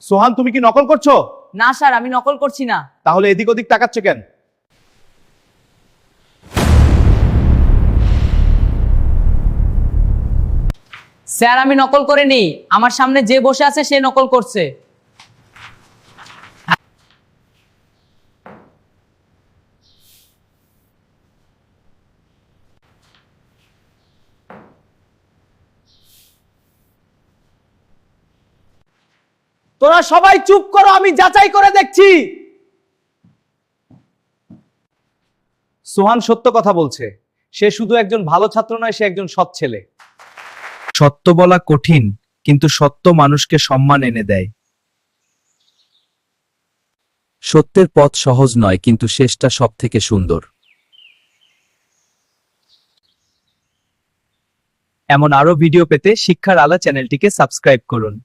সোহান, তুমি কি নকল করছো? না স্যার, আমি নকল করছি না। তাহলে এদিক ওদিক তাকাচ্ছ কেন? স্যার, আমি নকল করিনি, আমার সামনে যে বসে আছে সে নকল করছে। তোরা সবাই চুপ করো, আমি যাচাই করে দেখছি। সোহান সত্য কথা বলছে। সে শুধু একজন ভালো ছাত্র নয়, সে একজন সৎ ছেলে। সত্য বলা কঠিন, কিন্তু সত্য মানুষকে সম্মান এনে দেয়। সত্যের পথ সহজ নয়, কিন্তু শেষটা সবথেকে সুন্দর। এমন আরো ভিডিও পেতে শিক্ষার আলো চ্যানেলটিকে সাবস্ক্রাইব করুন।